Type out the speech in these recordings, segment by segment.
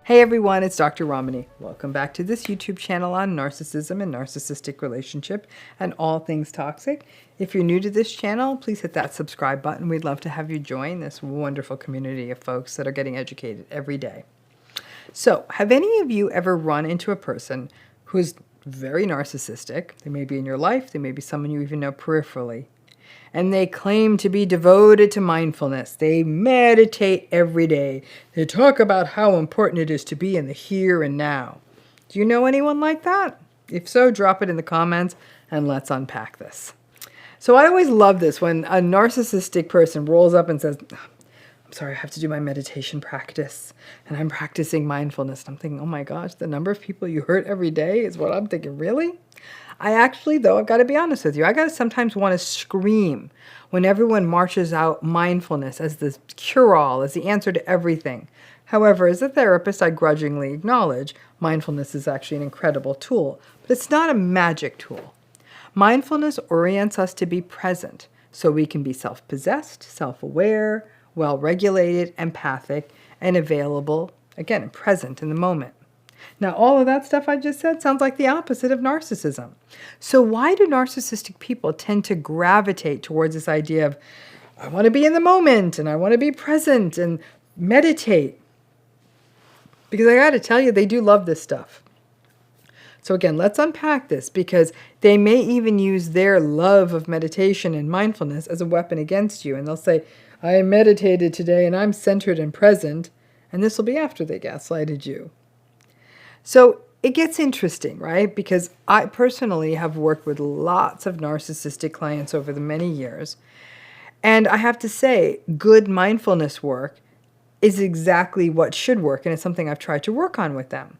Hey everyone, it's Dr. Ramani. Welcome back to this YouTube channel on narcissism and narcissistic relationship and all things toxic. If you're new to this channel, please hit that subscribe button. We'd love to have you join this wonderful community of folks that are getting educated every day. So, have any of you ever run into a person who's very narcissistic? They may be in your life, they may be someone you even know peripherally. And they claim to be devoted to mindfulness. They meditate every day. They talk about how important it is to be in the here and now. Do you know anyone like that? If so, drop it in the comments and let's unpack this. So I always love this when a narcissistic person rolls up and says, I'm sorry, I have to do my meditation practice and I'm practicing mindfulness. And I'm thinking, oh my gosh, the number of people you hurt every day is what I'm thinking, really? I actually, though, I've got to be honest with you, I got to sometimes want to scream when everyone marches out mindfulness as the cure-all, as the answer to everything. However, as a therapist, I grudgingly acknowledge mindfulness is actually an incredible tool, but it's not a magic tool. Mindfulness orients us to be present so we can be self-possessed, self-aware, well-regulated, empathic, and available, again, present in the moment. Now, all of that stuff I just said sounds like the opposite of narcissism. So why do narcissistic people tend to gravitate towards this idea of, I want to be in the moment, and I want to be present, and meditate? Because I got to tell you, they do love this stuff. So again, let's unpack this, because they may even use their love of meditation and mindfulness as a weapon against you. And they'll say, I meditated today, and I'm centered and present. And this will be after they gaslighted you. So it gets interesting, right? Because I personally have worked with lots of narcissistic clients over the many years. And I have to say, good mindfulness work is exactly what should work. And it's something I've tried to work on with them.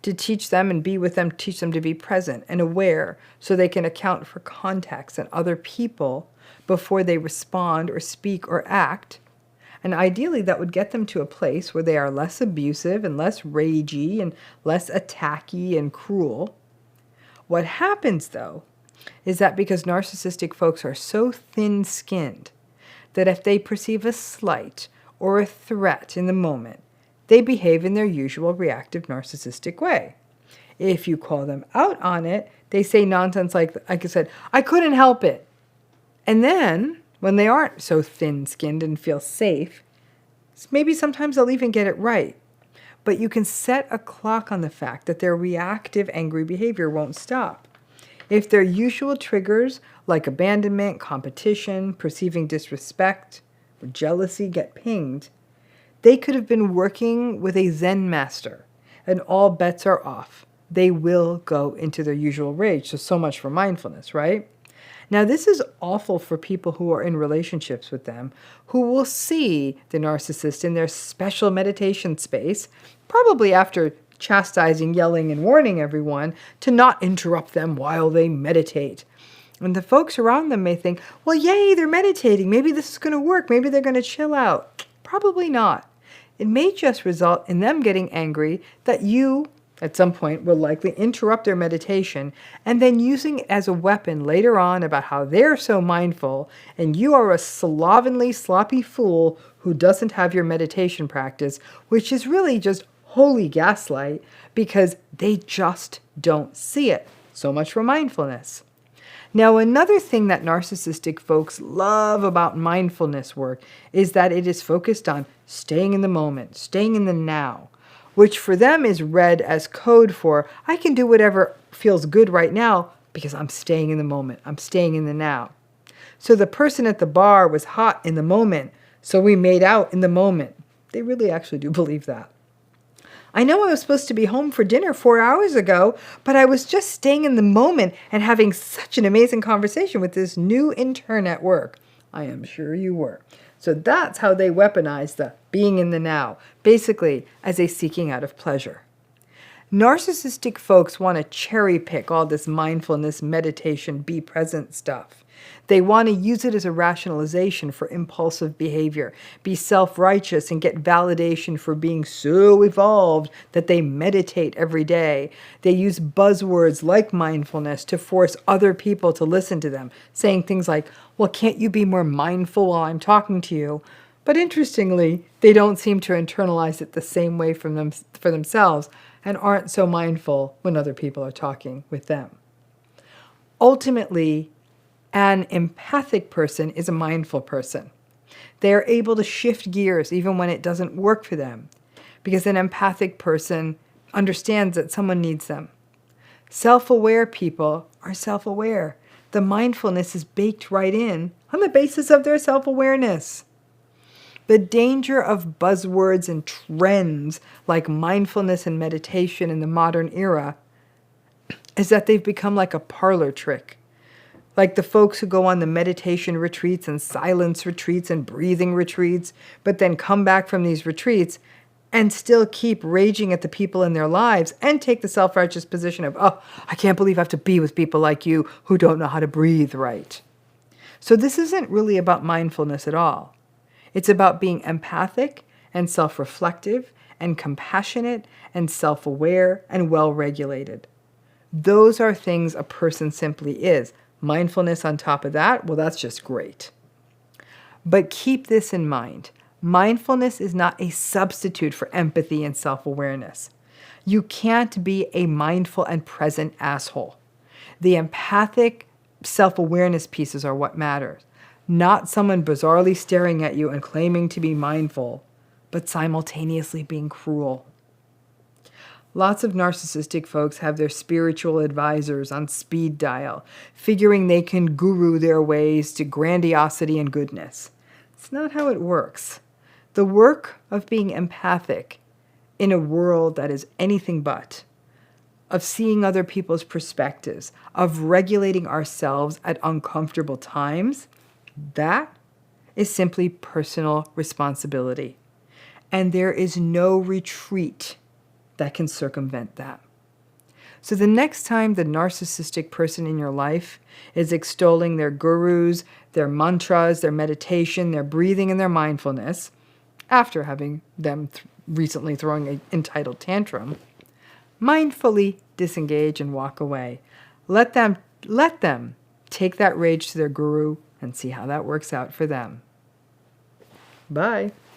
To teach them and be with them, teach them to be present and aware so they can account for context and other people before they respond or speak or act. And ideally, that would get them to a place where they are less abusive and less ragey and less attacky and cruel. What happens, though, is that because narcissistic folks are so thin-skinned that if they perceive a slight or a threat in the moment, they behave in their usual reactive narcissistic way. If you call them out on it, they say nonsense like I said, I couldn't help it. And then, when they aren't so thin-skinned and feel safe, maybe sometimes they'll even get it right. But you can set a clock on the fact that their reactive angry behavior won't stop. If their usual triggers like abandonment, competition, perceiving disrespect, or jealousy get pinged, they could have been working with a Zen master and all bets are off. They will go into their usual rage. So much for mindfulness, right? Now, this is awful for people who are in relationships with them, who will see the narcissist in their special meditation space, probably after chastising, yelling, and warning everyone to not interrupt them while they meditate. And the folks around them may think, well, yay, they're meditating. Maybe this is going to work. Maybe they're going to chill out. Probably not. It may just result in them getting angry that you, at some point, will likely interrupt their meditation and then using it as a weapon later on about how they're so mindful and you are a slovenly, sloppy fool who doesn't have your meditation practice, which is really just holy gaslight because they just don't see it. So much for mindfulness. Now, another thing that narcissistic folks love about mindfulness work is that it is focused on staying in the moment, staying in the now, which for them is read as code for, I can do whatever feels good right now because I'm staying in the moment. I'm staying in the now. So the person at the bar was hot in the moment, so we made out in the moment. They really actually do believe that. I know I was supposed to be home for dinner 4 hours ago, but I was just staying in the moment and having such an amazing conversation with this new intern at work. I am sure you were. So that's how they weaponize the being in the now, basically as a seeking out of pleasure. Narcissistic folks want to cherry pick all this mindfulness, meditation, be present stuff. They want to use it as a rationalization for impulsive behavior, be self-righteous and get validation for being so evolved that they meditate every day. They use buzzwords like mindfulness to force other people to listen to them, saying things like, well, can't you be more mindful while I'm talking to you? But interestingly, they don't seem to internalize it the same way for themselves and aren't so mindful when other people are talking with them. Ultimately, an empathic person is a mindful person. They are able to shift gears even when it doesn't work for them, because an empathic person understands that someone needs them. Self-aware people are self-aware. The mindfulness is baked right in on the basis of their self-awareness. The danger of buzzwords and trends like mindfulness and meditation in the modern era is that they've become like a parlor trick. Like the folks who go on the meditation retreats and silence retreats and breathing retreats, but then come back from these retreats and still keep raging at the people in their lives and take the self-righteous position of, oh, I can't believe I have to be with people like you who don't know how to breathe right. So this isn't really about mindfulness at all. It's about being empathic and self-reflective and compassionate and self-aware and well-regulated. Those are things a person simply is. Mindfulness on top of that, well, that's just great. But keep this in mind. Mindfulness is not a substitute for empathy and self-awareness. You can't be a mindful and present asshole. The empathic self-awareness pieces are what matters. Not someone bizarrely staring at you and claiming to be mindful, but simultaneously being cruel. Lots of narcissistic folks have their spiritual advisors on speed dial, figuring they can guru their ways to grandiosity and goodness. It's not how it works. The work of being empathic in a world that is anything but, of seeing other people's perspectives, of regulating ourselves at uncomfortable times, that is simply personal responsibility. And there is no retreat that can circumvent that. So the next time the narcissistic person in your life is extolling their gurus, their mantras, their meditation, their breathing, and their mindfulness, after having them recently throwing an entitled tantrum, mindfully disengage and walk away. Let them take that rage to their guru and see how that works out for them. Bye.